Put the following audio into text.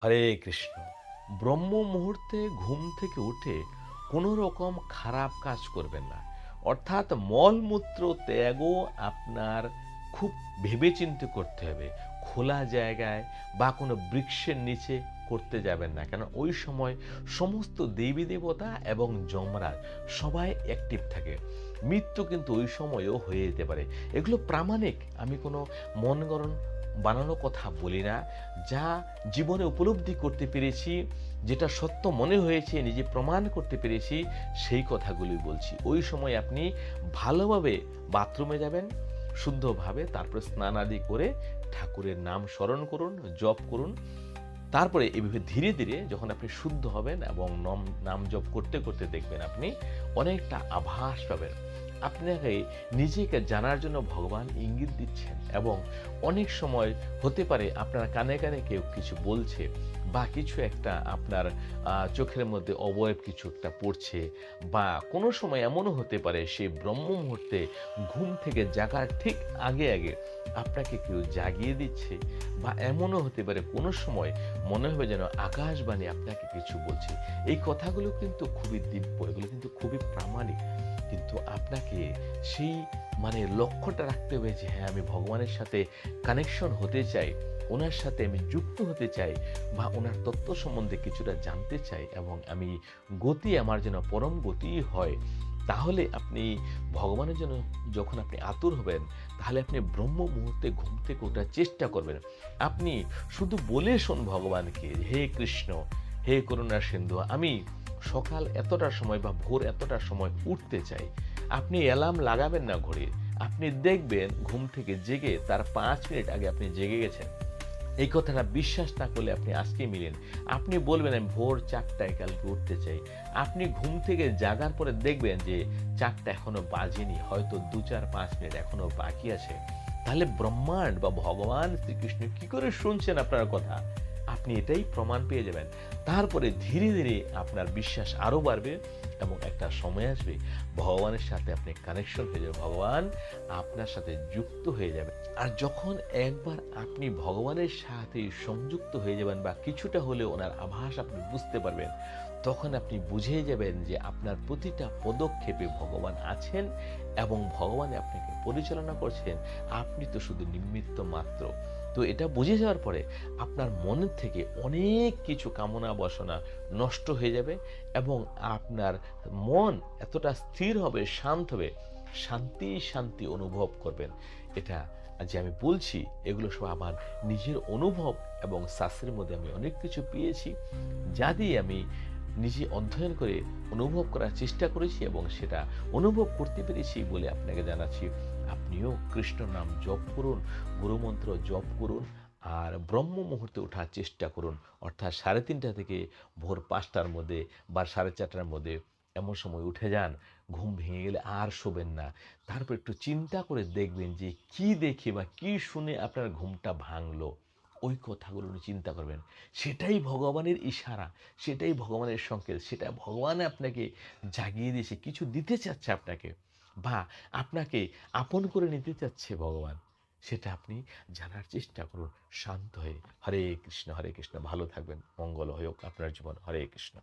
হরে কৃষ্ণ। ব্রহ্ম মুহূর্তে ঘুম থেকে উঠে কোনো রকম খারাপ কাজ করবেন না। অর্থাৎ মলমূত্র ত্যাগও আপনার খুব ভেবেচিন্তে করতে হবে। খোলা জায়গায় বা কোনো বৃক্ষের নিচে করতে যাবেন না। কেন ওই সময় সমস্ত দেবী দেবতা এবং যমরাজ সবাই অ্যাক্টিভ থাকে। মৃত্যু কিন্তু ওই সময়েও হয়ে যেতে পারে। এগুলো প্রামাণিক। আমি কোনো মন গড়ন বানানো কথা বলি না। যা জীবনে উপলব্ধি করতে পেরেছি, যেটা সত্য মনে হয়েছে, নিজে প্রমাণ করতে পেরেছি, সেই কথাগুলি বলছি। ওই সময় আপনি ভালোভাবে বাথরুমে যাবেন, শুদ্ধভাবে, তারপরে স্নান আদি করে ঠাকুরের নাম স্মরণ করুন, জপ করুন। তারপরে এভাবে ধীরে ধীরে যখন আপনি শুদ্ধ হবেন এবং নাম জপ করতে করতে দেখবেন আপনি অনেকটা আভাস পাবেন। আপনাকে নিজেকে জানার জন্য ভগবান ইঙ্গিত দিচ্ছেন এবং অনেক সময় হতে পারে আপনার কানে কানে কেউ কিছু বলছে বা কিছু একটা আপনার চোখের মধ্যে অবয়ব কিছু একটা পড়ছে, বা কোনো সময় এমনও হতে পারে সেই ব্রহ্ম মুহূর্তে ঘুম থেকে জাগার ঠিক আগে আগে আপনাকে কেউ জাগিয়ে দিচ্ছে, বা এমনও হতে পারে কোনো সময় মনে হবে যেন আকাশবাণী আপনাকে কিছু বলছে। এই কথাগুলো কিন্তু খুবই দিব্য, এগুলো কিন্তু খুবই প্রামাণিক। কিন্তু আপনাকে সেই লক্ষ্যটা রাখতে হবে যে হ্যাঁ, আমি ভগবানের সাথে কানেকশন হতে চাই, ওনার সাথে আমি যুক্ত হতে চাই, বা ওনার তত্ত্ব সম্বন্ধে কিছুটা জানতে চাই, এবং আমি গতি আমার যেন পরম গতি হয়। তাহলে আপনি ভগবানের জন্য যখন আপনি আতুর হবেন, তাহলে আপনি ব্রহ্ম মুহূর্তে ঘুম থেকে ওঠার চেষ্টা করবেন। আপনি শুধু বলে শোন ভগবানকে, হে কৃষ্ণ, হে করুণা সিন্ধু, আমি সকাল এতটার সময় বা ভোর এতটার সময় উঠতে চাই। আপনি অ্যালার্ম লাগাবেন না ঘড়ি। আপনি দেখবেন ঘুম থেকে জেগে তার 5 মিনিট আগে আপনি জেগে গেছেন। এই কথাটা বিশ্বাস না করলে আপনি আজকেই মিলেন। আপনি বলবেন আমি ভোর 4টায় কালকে উঠতে চাই। আপনি ঘুম থেকে জাগার পরে দেখবেন যে 4টা এখনো বাজেনি। হয়তো 2, 4, 5 মিনিট এখনো বাকি আছে। তাহলে ব্রহ্মাণ্ড বা ভগবান শ্রীকৃষ্ণ কি করে শুনছেন আপনার কথা? আপনি এটাই প্রমাণ পেয়ে যাবেন। তারপরে ধীরে ধীরে আপনার বিশ্বাস আরো বাড়বে এবং একটা সময় আসবে ভগবানের সাথে আপনি কানেকশন হয়ে যাবে। ভগবান আপনার সাথে যুক্ত হয়ে যাবে। আর যখন একবার আপনি ভগবানের সাথে সংযুক্ত হয়ে যাবেন বা কিছুটা হলেও ওনার আভাস আপনি বুঝতে পারবেন, তখন আপনি বুঝে যাবেন যে আপনার প্রতিটা পদক্ষেপে ভগবান আছেন এবং ভগবান আপনাকে পরিচালনা করছেন। আপনি তো শুধু নিমিত্ত মাত্র। তো এটা বুঝে যাওয়ার পরে আপনার মনের থেকে অনেক কিছু কামনা বাসনা নষ্ট হয়ে যাবে এবং আপনার মন এতটা স্থির হবে, শান্ত হবে, শান্তি শান্তি অনুভব করবেন। এটা যে আমি বলছি এগুলো সব আমার নিজের অনুভব, এবং শাস্ত্রের মধ্যে আমি অনেক কিছু পেয়েছি যা দিয়ে আমি নিজে অধ্যয়ন করে অনুভব করার চেষ্টা করেছি এবং সেটা অনুভব করতে পেরেছি বলে আপনাকে জানাচ্ছি। আপনিও কৃষ্ণ নাম জপ করুন, গুরুমন্ত্র জপ করুন, আর ব্রহ্ম মুহূর্তে ওঠার চেষ্টা করুন। অর্থাৎ 3:30 থেকে ভোর 5টার মধ্যে বা 4:30টার মধ্যে এমন সময় উঠে যান। ঘুম ভেঙে গেলে আর শোবেন না। তারপর একটু চিন্তা করে দেখবেন যে কি দেখে বা কি শুনে আপনার ঘুমটা ভাঙলো। ওই কথাগুলো নিয়ে চিন্তা করবেন। সেটাই ভগবানের ইশারা, সেটাই ভগবানের সংকেত, সেটা ভগবান আপনাকে জাগিয়ে দিয়েছে, কিছু দিতে চাচ্ছে আপনাকে, বা আপনাকে আপন করে নিতে চাচ্ছে ভগবান। সেটা আপনি জানার চেষ্টা করুন শান্ত হয়ে। হরে কৃষ্ণ, হরে কৃষ্ণ। ভালো থাকবেন। মঙ্গল হোক আপনার জীবন। হরে কৃষ্ণ।